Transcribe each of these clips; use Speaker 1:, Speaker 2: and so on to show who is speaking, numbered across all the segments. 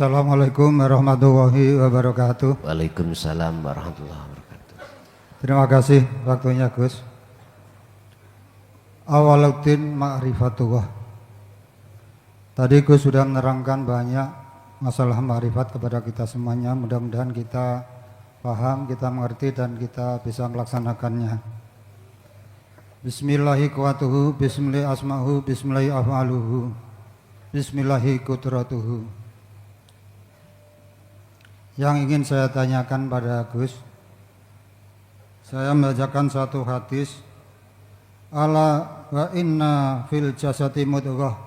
Speaker 1: Assalamualaikum warahmatullahi wabarakatuh.
Speaker 2: Waalaikumsalam warahmatullahi wabarakatuh.
Speaker 1: Terima kasih waktunya Gus. Awaluddin ma'rifatullah. Tadi Gus sudah menerangkan banyak masalah ma'rifat kepada kita semuanya. Mudah-mudahan kita paham, kita mengerti dan kita bisa melaksanakannya. Bismillahi quwatuhu, bismillahi asma'uhu, bismillahi af'aluhu, bismillahi qudratuhu. Yang ingin saya tanyakan pada Gus, saya membacakan satu hadis, ala wa inna fil jasati mudghah,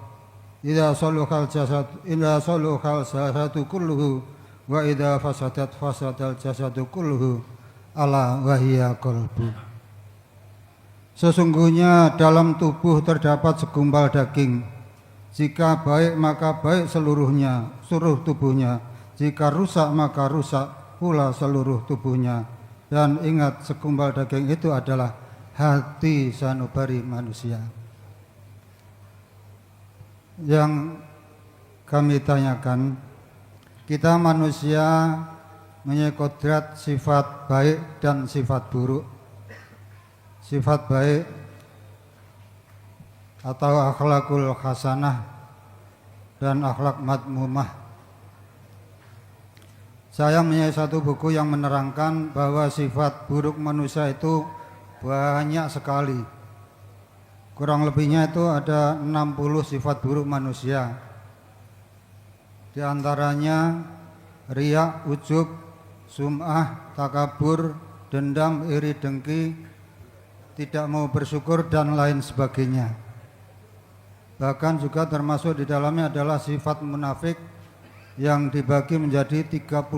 Speaker 1: idza saluhal jasadu kulluhu wa idza fasadal jasadu kulluhu, ala wa hiya qalbu. Sesungguhnya dalam tubuh terdapat segumpal daging, jika baik maka baik seluruhnya, seluruh tubuhnya. Jika rusak maka rusak pula seluruh tubuhnya. Dan ingat, segumpal daging itu adalah hati sanubari manusia. Yang kami tanyakan, kita manusia mempunyai kodrat sifat baik dan sifat buruk. Sifat baik atau akhlakul hasanah dan akhlak madmumah. Saya mempunyai satu buku yang menerangkan bahwa sifat buruk manusia itu banyak sekali. Kurang lebihnya itu ada 60 sifat buruk manusia. Di antaranya riya, ujub, sum'ah, takabur, dendam, iri, dengki, tidak mau bersyukur dan lain sebagainya. Bahkan juga termasuk di dalamnya adalah sifat munafik yang dibagi menjadi 35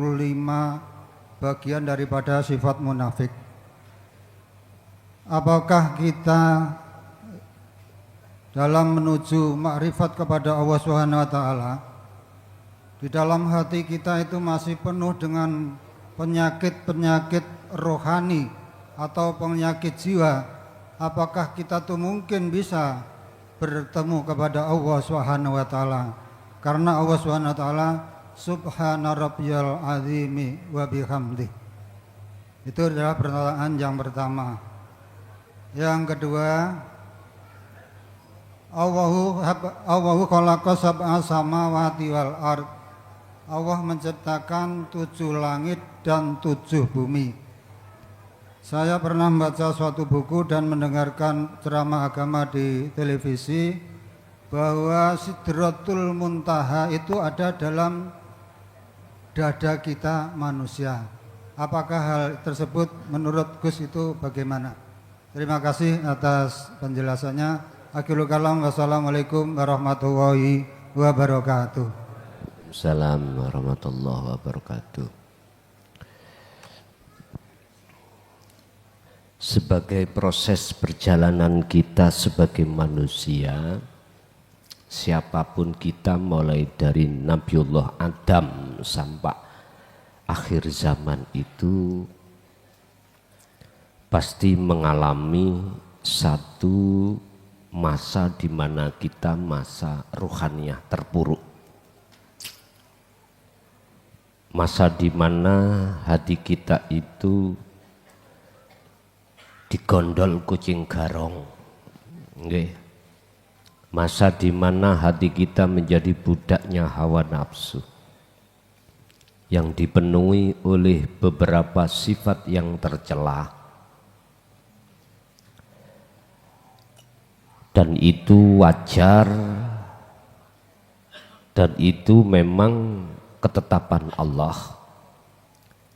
Speaker 1: bagian daripada sifat munafik. Apakah kita dalam menuju makrifat kepada Allah Subhanahu wa taala, di dalam hati kita itu masih penuh dengan penyakit-penyakit rohani atau penyakit jiwa? Apakah kita tuh mungkin bisa bertemu kepada Allah Subhanahu wa taala? Karena Allah Subhanahu wa taala subhana rabbiyal azimi wa bihamdih. Itu adalah pertanyaan yang pertama. Yang kedua, Allahu khalaqa sab'a samawati wal ard. Allah menciptakan 7 langit dan 7 bumi. Saya pernah membaca suatu buku dan mendengarkan ceramah agama di televisi bahwa Sidratul Muntaha itu ada dalam dada kita manusia. Apakah hal tersebut menurut Gus itu bagaimana? Terima kasih atas penjelasannya. Akhirul kalam, wassalamualaikum warahmatullahi wabarakatuh.
Speaker 2: Assalamualaikum warahmatullahi wabarakatuh. Sebagai proses perjalanan kita sebagai manusia, siapapun kita mulai dari Nabiullah Adam sampai akhir zaman itu pasti mengalami satu masa di mana kita masa ruhaniyah terpuruk. Masa di mana hati kita itu digondol kucing garong. Nggih. Masa di mana hati kita menjadi budaknya hawa nafsu yang dipenuhi oleh beberapa sifat yang tercela, dan itu wajar dan itu memang ketetapan Allah,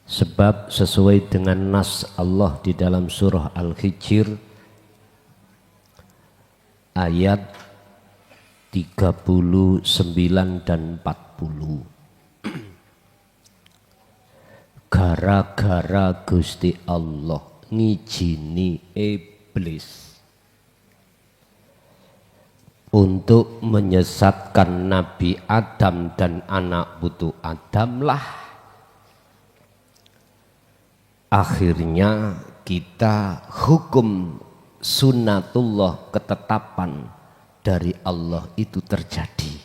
Speaker 2: sebab sesuai dengan nas Allah di dalam surah Al-Hijr ayat 39 dan 40. Gara-gara Gusti Allah ngijini iblis untuk menyesatkan Nabi Adam dan anak putu Adam lah, akhirnya kita hukum sunnatullah, ketetapan dari Allah itu terjadi.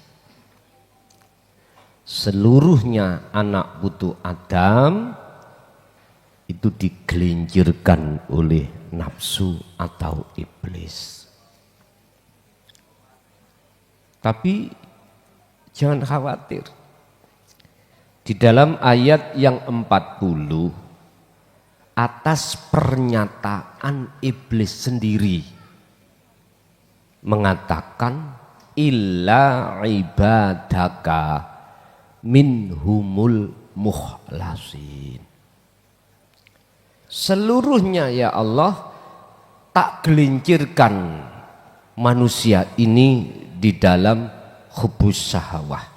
Speaker 2: seluruhnya anak putu Adam itu digelincirkan oleh nafsu atau iblis. Tapi jangan khawatir. Di dalam ayat yang 40 atas pernyataan iblis sendiri mengatakan illa ibadaka minhumul mukhlasin. Seluruhnya ya Allah tak gelincirkan manusia ini di dalam hubus syahwah.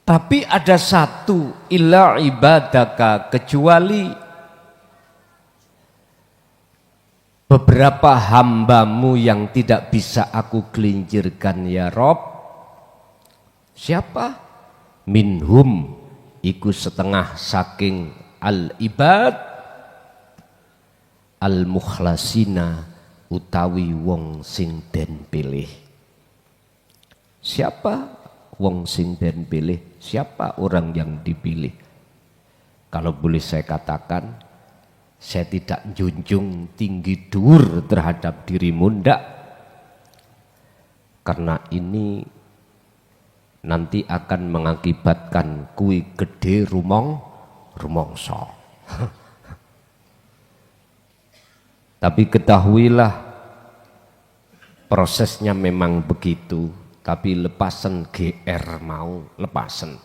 Speaker 2: Tapi ada satu, illa ibadaka, kecuali beberapa hambamu yang tidak bisa aku gelincirkan ya Rob. Siapa? Minhum, iku setengah saking al-ibad al-mukhlasina, utawi wong sing den pilih. Siapa wong sing den pilih? Siapa orang yang dipilih? Kalau boleh saya katakan, saya tidak junjung tinggi dur terhadap dirimu, ndak. Karena ini nanti akan mengakibatkan kui gede rumongso. Tapi ketahuilah prosesnya memang begitu. Tapi lepasan GR mau lepasan.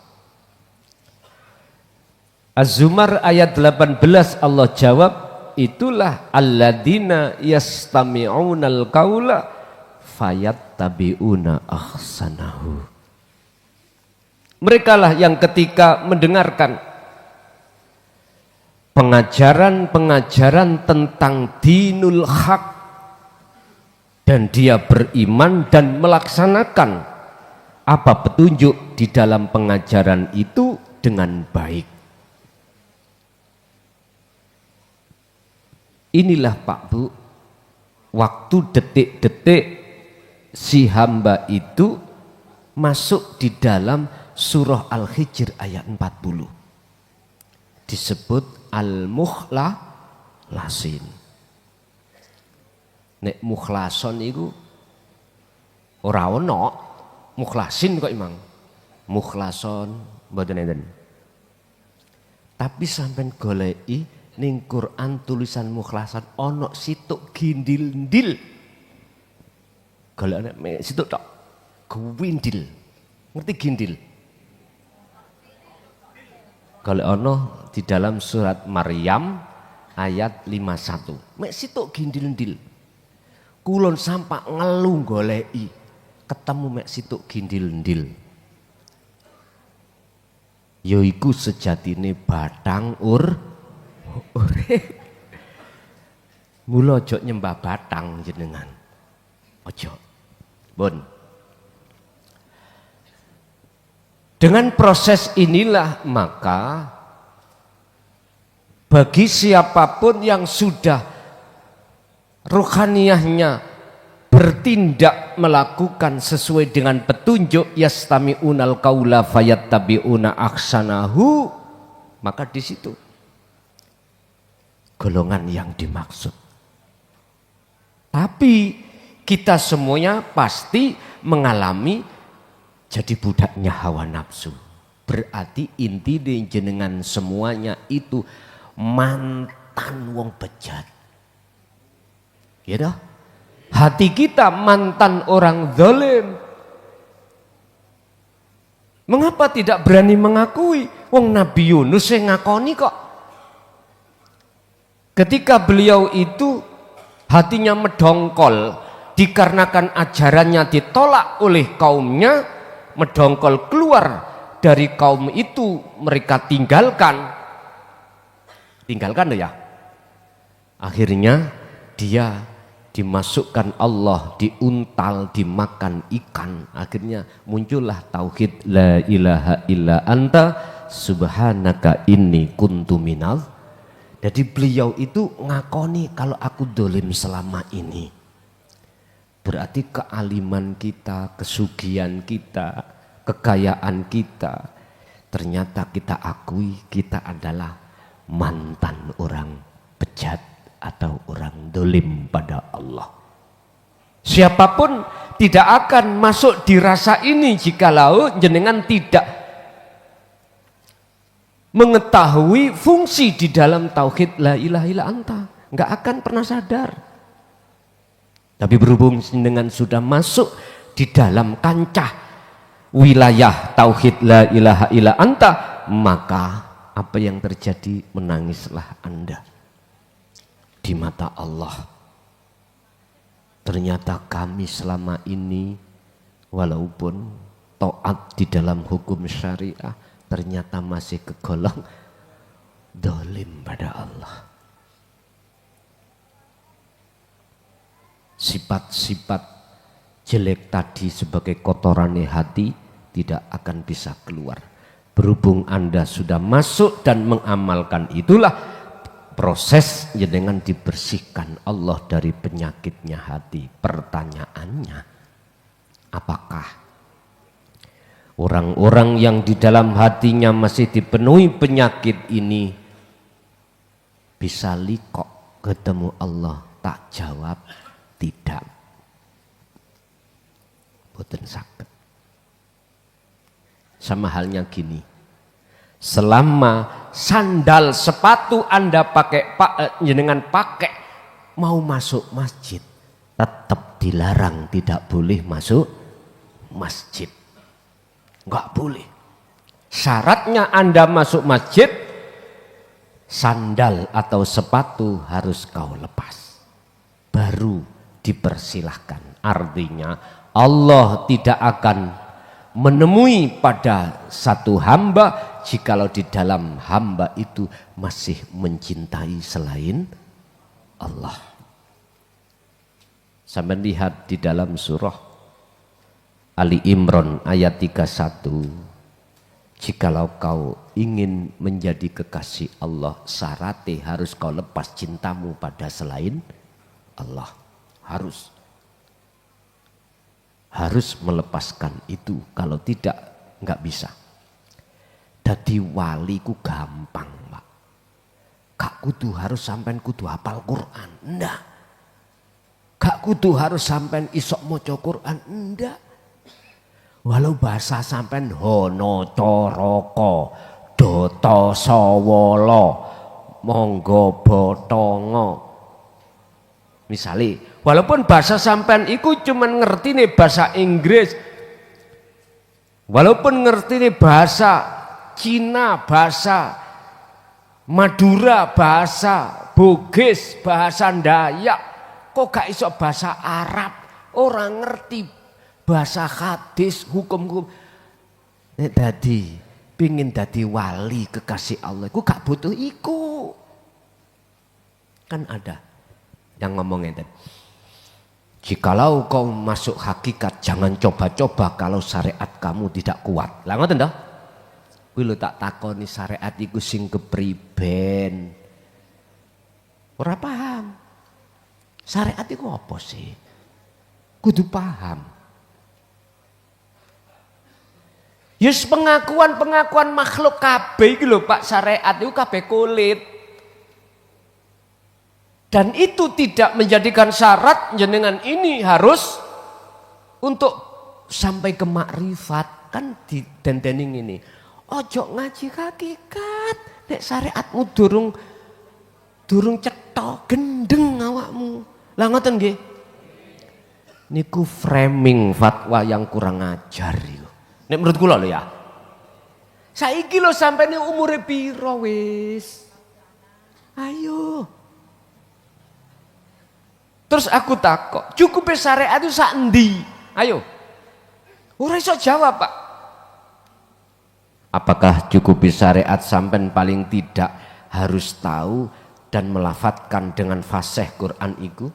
Speaker 2: Az-Zumar ayat 18 Allah jawab, itulah alladzina yastami'unal qaula fayattabi'una ahsanahu. Merekalah yang ketika mendengarkan pengajaran-pengajaran tentang dinul haq dan dia beriman dan melaksanakan apa petunjuk di dalam pengajaran itu dengan baik. Inilah Pak Bu, waktu detik-detik si hamba itu masuk di dalam surah Al-Hijr ayat 40. Disebut al-mukhlasin. Nek mukhlason itu ora ono, mukhlasin kok imang. Mukhlason mboten enten. Tapi sampean goleki ning Quran tulisan mukhlasan ono situk gindil-ndil. Golek nek situk tok gwindil. Ngerti gindil? Golek ono di dalam surat Maryam ayat 51. Mek situk gindil-ndil. Kulon sampak ngeluh goleki ketemu mek situk gindil-ndil. Yaiku sejatine batang urip. Mula aja nyembah batang jenengan. Aja. Pun. Dengan proses inilah maka bagi siapapun yang sudah rohaniyahnya bertindak melakukan sesuai dengan petunjuk yastami'unal qaula fayattabi'una ahsanahu, maka di situ golongan yang dimaksud. Tapi kita semuanya pasti mengalami jadi budaknya hawa nafsu. Berarti inti jenengan semuanya itu mantan wong bejat. Ya dah, hati kita mantan orang zalim. Mengapa tidak berani mengakui? Wong Nabi Yunus yang ngakoni kok. Ketika beliau itu hatinya medongkol, dikarenakan ajarannya ditolak oleh kaumnya, medongkol keluar dari kaum itu, mereka tinggalkan ya. Akhirnya dia dimasukkan Allah, diuntal, dimakan ikan. Akhirnya muncullah tauhid la ilaha illa anta subhanaka inni kuntu minal. Jadi beliau itu ngakoni kalau aku dolim selama ini. Berarti kealiman kita, kesugihan kita, kekayaan kita, ternyata kita akui kita adalah mantan orang bejat atau orang dolim pada Allah. Siapapun tidak akan masuk di rasa ini jikalau jenengan tidak mengetahui fungsi di dalam tauhid la ilaha illa anta. Nggak akan pernah sadar. Tapi berhubung dengan sudah masuk di dalam kancah wilayah tauhid la ilaha illa anta, maka apa yang terjadi? Menangislah Anda di mata Allah. Ternyata kami selama ini walaupun taat di dalam hukum syariah, ternyata masih kegolong dolim pada Allah. Sifat-sifat jelek tadi sebagai kotorannya hati tidak akan bisa keluar. Berhubung Anda sudah masuk dan mengamalkan, itulah proses dengan dibersihkan Allah dari penyakitnya hati. Pertanyaannya, apakah orang-orang yang di dalam hatinya masih dipenuhi penyakit ini bisa liqo ketemu Allah? Tak jawab, tidak. Boten saged. Sama halnya gini, selama sandal sepatu Anda pakai jenengan pakai mau masuk masjid, tetap dilarang, tidak boleh masuk masjid. Enggak boleh. Syaratnya Anda masuk masjid, sandal atau sepatu harus kau lepas, baru dipersilahkan. Artinya Allah tidak akan menemui pada satu hamba jikalau di dalam hamba itu masih mencintai selain Allah. Sampai lihat di dalam surah Ali Imran ayat 31, jikalau kau ingin menjadi kekasih Allah, syaratnya harus kau lepas cintamu pada selain Allah. Harus melepaskan itu, kalau tidak nggak bisa. Dadi wali ku gampang, Pak. Gak kudu harus sampean kudu hafal Quran, enggak. Gak kudu harus sampean isok maca Quran, enggak. Walau bahasa sampean hono coroko, doto sawala, monggo botongo. Misalnya, walaupun bahasa sampean iku cuman ngerti nih bahasa Inggris, walaupun ngerti nih bahasa Cina, bahasa Madura, bahasa Bugis, bahasa Dayak, kok gak iso bahasa Arab, orang ngerti bahasa hadis, hukum-hukum. Nek dadi pingin dadi wali kekasih Allah, iku gak butuh iku. Kan ada yang ngomongin tadi, jikalau kau masuk hakikat jangan coba-coba kalau syariat kamu tidak kuat. Lah ngoten toh? Kuwi lho tak takoni syariat iku sing kepriben. Ora paham. Syariat iku apa sih? Kudu paham. Yus pengakuan makhluk kabeh iki lho Pak, syariat iku kabeh kulit. Dan itu tidak menjadikan syarat jenengan ini harus untuk sampai ke makrifat. Kan di dendening ini, ojo ngaji hakikat, nek syariatmu durung cetok, gendeng awakmu. Lah ngoten nggih. Niku framing fatwa yang kurang ajar iku. Nek menurut kula lho ya. Saiki lho sampeyan umure piro wis? Ayo. Terus aku takok, cukup syariat itu sak endi? Ayo. Ora iso jawab, Pak. Apakah cukup syariat sampean paling tidak harus tahu dan melafatkan dengan fasih Quran itu?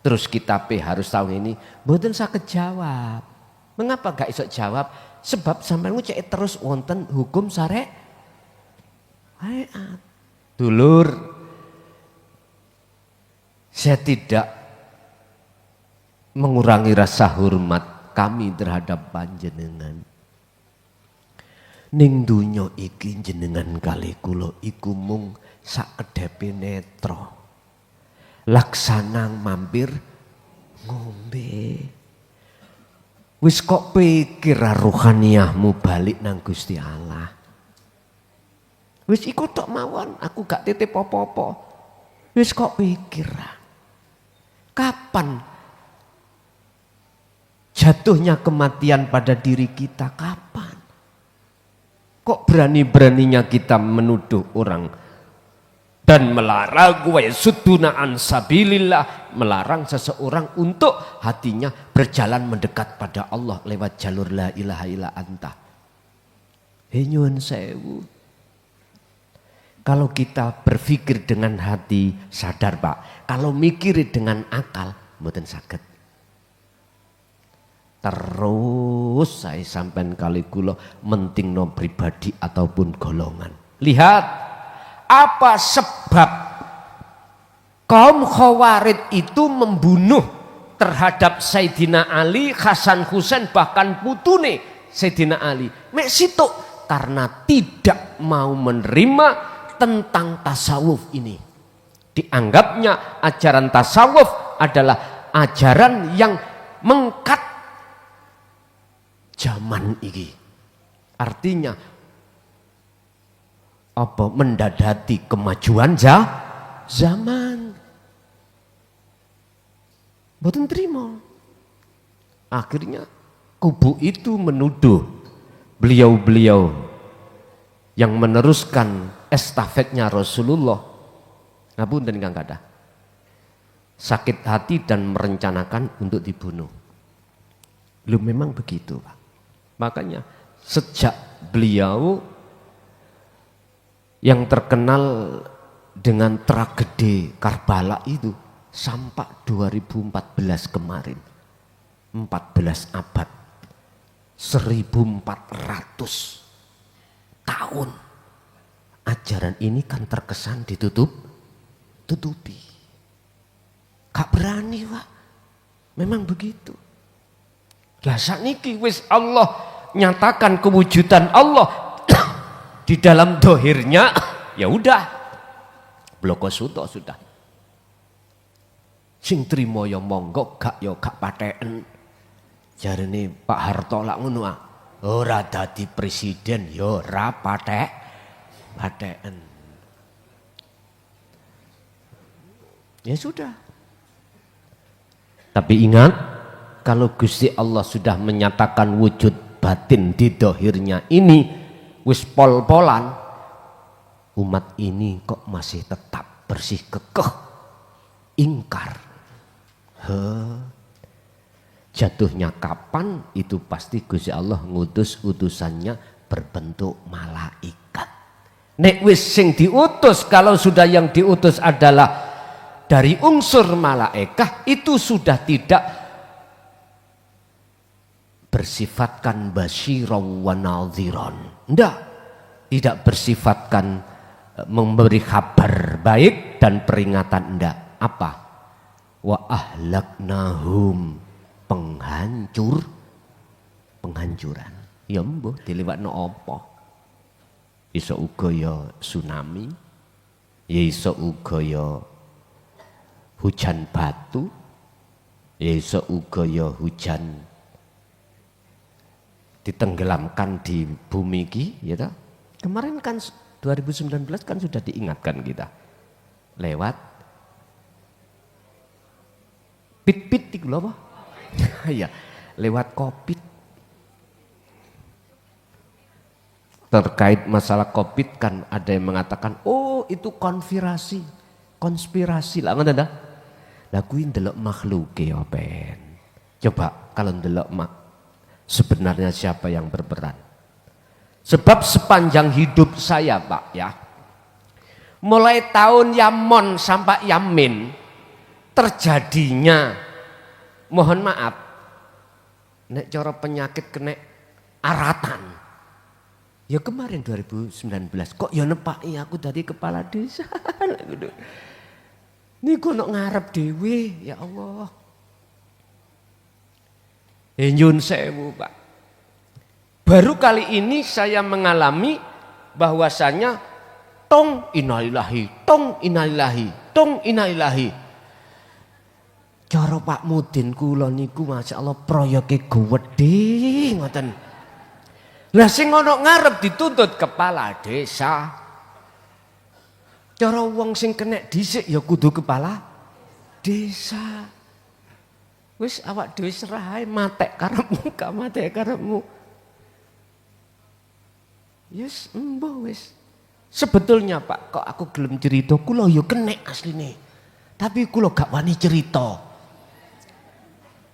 Speaker 2: Terus kitabnya harus tahu ini? Mboten saged jawab. Mengapa gak iso jawab? Sebab sampean ngucek terus wonten hukum syariat. Dulur, saya tidak mengurangi rasa hormat kami terhadap panjenengan. Ning donya iki jenengan kalih kula iku mung sakedhepe netra. Laksana mampir ngombe. Wis kok pikir rohaniyahmu balik nang Gusti Allah. Wis iku tok mawon, aku gak titip apa-apa. Wis kok pikir. Kapan jatuhnya kematian pada diri kita? Kapan? Kok berani-beraninya kita menuduh orang dan melarang wa yasudduna an sabilillah, melarang seseorang untuk hatinya berjalan mendekat pada Allah lewat jalur la ilaha illa anta. Nyuwun sewu. Kalau kita berpikir dengan hati sadar Pak, kalau mikir dengan akal mboten saged. Terus saya sampean kali kula mentingno pribadi ataupun golongan. Lihat apa sebab kaum Khawarij itu membunuh terhadap Sayyidina Ali, Hasan Husain, bahkan putune Sayyidina Ali. Mek situk karena tidak mau menerima tentang tasawuf ini. Dianggapnya ajaran tasawuf adalah ajaran yang mengkat zaman ini. Artinya apa? Mendadati kemajuan zaman. Boten terima. Akhirnya kubu itu menuduh beliau-beliau yang meneruskan estafetnya Rasulullah, ngapunten Kang Kadah, sakit hati dan merencanakan untuk dibunuh. Lu memang begitu Pak. Makanya sejak beliau yang terkenal dengan tragedi Karbala itu sampai 2014 kemarin, 14 abad, 1400 tahun ajaran ini kan terkesan tutupi. Gak berani Pak. Memang begitu. Lah sakniki wis Allah nyatakan kewujudan Allah di dalam dohirnya, ya udah. Bloko sudah. Sing trimo ya monggo, gak ya gak patheken. Jarene Pak Harto lak ngono ah. Ora dadi presiden ya ora patheken. Ya sudah. Tapi ingat, kalau Gusti Allah sudah menyatakan wujud batin di dohirnya ini, wis pol-polan, umat ini kok masih tetap bersih kekeh, ingkar. Jatuhnya kapan? Itu pasti Gusti Allah ngutus utusannya berbentuk malaikat. Nek wis sing diutus, kalau sudah yang diutus adalah dari unsur malaikat, itu sudah tidak bersifatkan basyiraw wa nadhiran. Tidak bersifatkan memberi kabar baik dan peringatan. Ndak. Apa? Wa ahlaknahum, penghancuran. Ya mbuh diliwatno apa? Iso uga ya tsunami, ya iso uga ya hujan batu, ya iso uga ya hujan ditenggelamkan di bumi ki, ya toh. Kemarin kan 2019 kan sudah diingatkan kita lewat pit itu loh apa? Ya, lewat COVID. Terkait masalah COVID kan ada yang mengatakan, oh itu konspirasi lah, nggak ada. Lah kuwi ndelok makhluke ya Ben. Coba kalau ndelok sebenarnya siapa yang berperan? Sebab sepanjang hidup saya Pak ya, mulai tahun Yamon sampai Yamin terjadinya, mohon maaf, nek cara penyakit kena aratan. Ya kemarin 2019 kok ya nepaki aku dari kepala desa. Niku nok ngarep dhewe, ya Allah. Nyun sewu Pak. Baru kali ini saya mengalami bahwasanya tong innalillahi, tong innalillahi, tong innalillahi. Cara Pak Mudin kula niku masyaallah proyoke gedhe ngoten. Lah sing ana ngarep dituntut kepala desa. Cara wong sing kena dhisik ya kudu kepala desa. Wis awak dhewe serah ae matek karepmu, gak matek karepmu. Yes, embuh wis. Sebetulnya Pak, kok aku gelem cerita kula ya kena asline. Tapi kula gak wani cerita.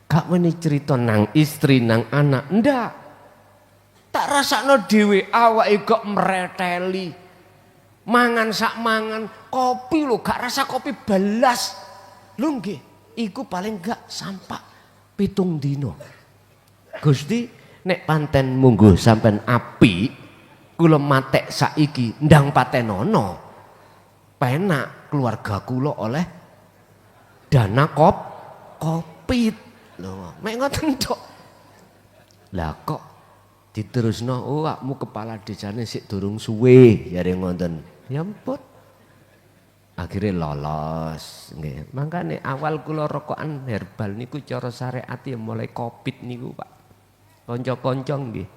Speaker 2: Gak wani cerita nang istri, nang anak, ndak. Tak rasakno dhewe awake kok mreteli. Mangan sak mangan, kopi lho gak rasa kopi belas. Lho nggih, iku paling gak sampak 7 dina. Gusti nek panten mungguh sampean apik, kula matek saiki ndang patenono. Penak keluarga kula oleh dana kopit. Lho, mek ngoten tok. Lah kok diterusno, oh akmu kepala desane sik durung suwe, jare ngoten. Ya ampun. Akhirnya lolos nggih. Mangkane awal kula rokokan herbal niku cara syariat ya mulai Covid niku, Pak. Kanca-kanca nggih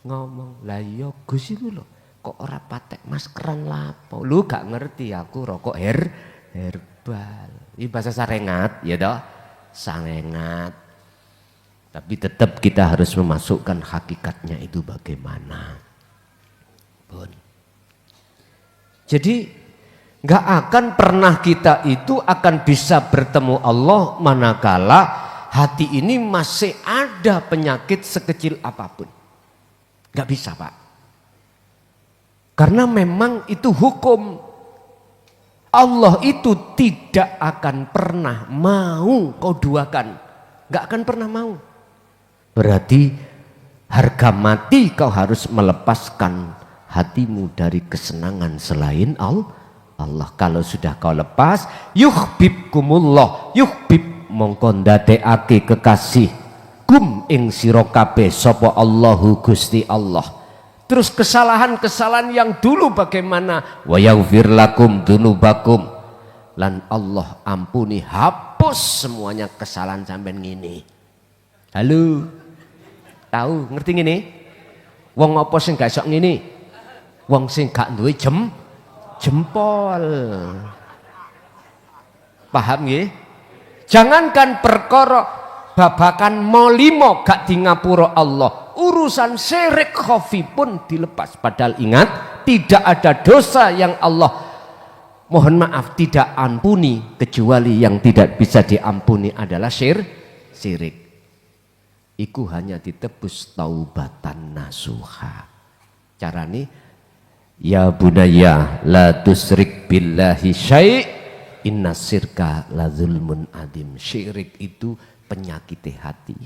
Speaker 2: ngomong, "Lah iya Gus iku lho, kok ora patek maskeran lapo?" Lu gak ngerti aku rokok herbal. Ini bahasa sarengat ya toh. Sarengat. Tapi tetap kita harus memasukkan hakikatnya itu bagaimana. Pun. Jadi nggak akan pernah kita itu akan bisa bertemu Allah manakala hati ini masih ada penyakit sekecil apapun. Nggak bisa Pak. Karena memang itu hukum. Allah itu tidak akan pernah mau kau duakan. Nggak akan pernah mau. Berarti harga mati kau harus melepaskan hatimu dari kesenangan selain Allah. Kalau sudah kau lepas, yuhibbukumullah, yuhbib mongko ndadekake kekasih kum ing sira kabeh sapa Allahu Gusti Allah. Terus kesalahan-kesalahan yang dulu bagaimana? Wa yaghfir lakum dzunubakum. Lan Allah ampuni, hapus semuanya kesalahan sampean ngene. Halo. Tahu, ngerti ngene? Wong apa sing gak iso ngene? Wong sing gak duwe jempol. Paham nggih? Jangankan perkara babakan molimo gak di ngapura Allah. Urusan syirik khafi pun dilepas. Padahal ingat, tidak ada dosa yang Allah mohon maaf tidak ampuni kecuali yang tidak bisa diampuni adalah syirik. Iku hanya ditebus taubatan nasuha. Carane ya bunaya la tusrik billahi syai' inna syirka la zulmun adim. Syirik itu penyakit hati.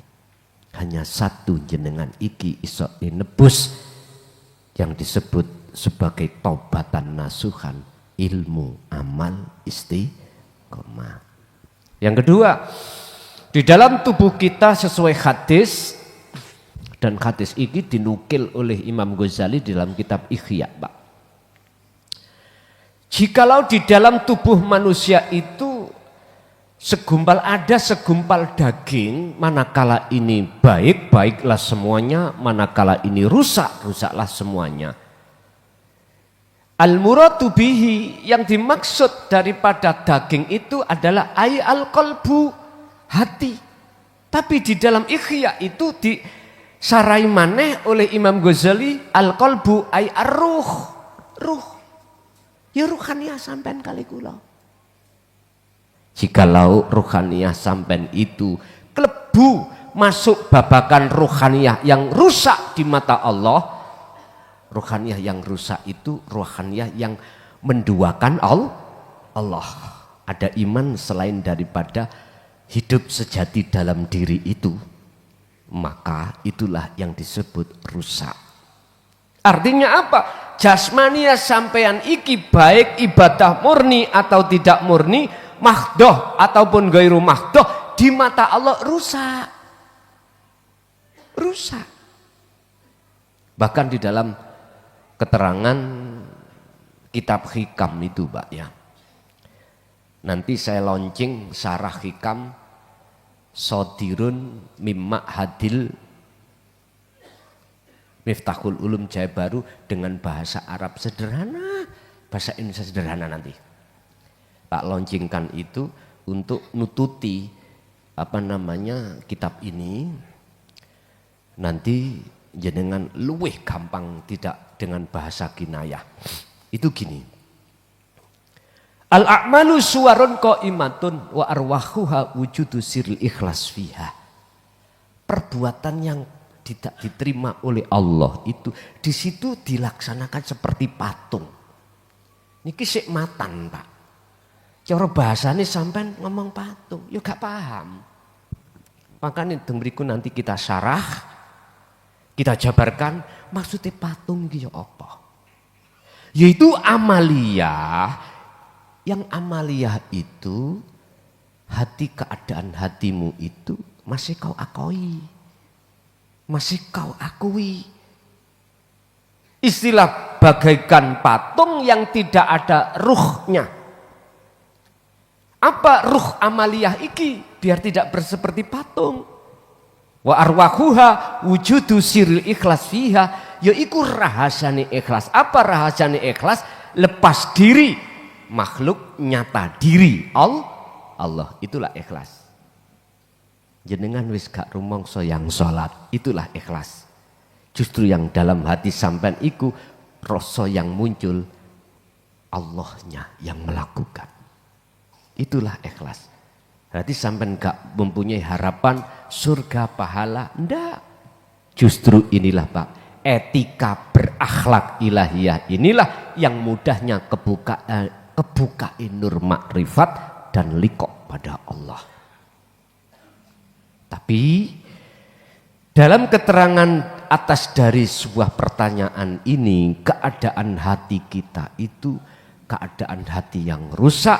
Speaker 2: Hanya satu jenengan iki iso nebus yang disebut sebagai taubatan nasuhan, ilmu amal istiqomah. Yang kedua, di dalam tubuh kita sesuai hadis, dan hadis ini dinukil oleh Imam Ghazali dalam kitab Ihya, Pak. Jikalau di dalam tubuh manusia itu ada segumpal daging, manakala ini baik, baiklah semuanya, manakala ini rusak, rusaklah semuanya. Al-muradu bihi, yang dimaksud daripada daging itu adalah al-qalbu, hati. Tapi di dalam Ihya itu disarai maneh oleh Imam Ghazali, al-qalbu ar-ruh, ruh. Ya ruhaniyah sampean kali kula. Jikalau ruhaniyah sampean itu klebu masuk babakan ruhaniyah yang rusak di mata Allah, ruhaniyah yang rusak itu ruhaniyah yang menduakan Allah. Ada iman selain daripada hidup sejati dalam diri itu, maka itulah yang disebut rusak. Artinya apa? Jasmania sampean iki baik ibadah murni atau tidak murni, mahdoh ataupun gairu mahdoh, di mata Allah rusak. Rusak. Bahkan di dalam keterangan kitab hikam itu Pak ya. Nanti saya launching syarah hikam Sodirun Mimma Hadil Miftahul Ulum Jaya Baru dengan bahasa Arab sederhana, bahasa Indonesia sederhana nanti. Tak launchingkan itu untuk nututi kitab ini. Nanti jenengan luweh gampang tidak dengan bahasa kinayah. Itu gini. Al-a'malu suwarun qaimatun wa arwahuha wujudu siril ikhlas fiha. Perbuatan yang tidak diterima oleh Allah itu di situ dilaksanakan seperti patung. Niki sik matan, Pak. Cara bahasane sampean ngomong patung, ya gak paham. Makanya mriku nanti kita syarah, kita jabarkan maksudnya patung iki ya apa? Yaitu amaliyah. Yang amaliyah itu hati, keadaan hatimu itu masih kau akui, masih kau akui. Istilah bagaikan patung yang tidak ada ruhnya. Apa ruh amaliyah iki? Biar tidak berseperti patung. Wa arwahuha wujudu siril ikhlas fiha, yaiku rahasiane ikhlas. Apa rahasiane ikhlas? Lepas diri makhluk, nyata diri Allah, itulah ikhlas. Jenengan wis gak rumangsa yang sholat, itulah ikhlas. Justru yang dalam hati sampean iku rasa yang muncul, Allahnya yang melakukan, itulah ikhlas. Berarti sampean gak mempunyai harapan surga pahala, ndak. Justru inilah Pak, etika berakhlak ilahiyah inilah yang mudahnya kebukaan nur makrifat dan liqo pada Allah. Tapi dalam keterangan atas dari sebuah pertanyaan ini, keadaan hati kita itu keadaan hati yang rusak,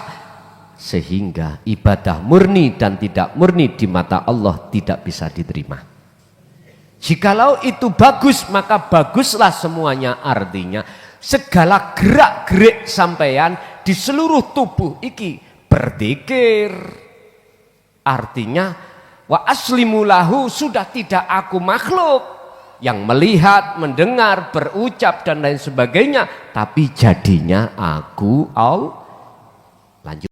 Speaker 2: sehingga ibadah murni dan tidak murni di mata Allah tidak bisa diterima. Jikalau itu bagus, maka baguslah semuanya. Artinya segala gerak-gerik sampeyan di seluruh tubuh iki berzikir. Artinya wa aslimulahu, sudah tidak aku makhluk yang melihat, mendengar, berucap dan lain sebagainya, tapi jadinya aku Allah. Lanjut.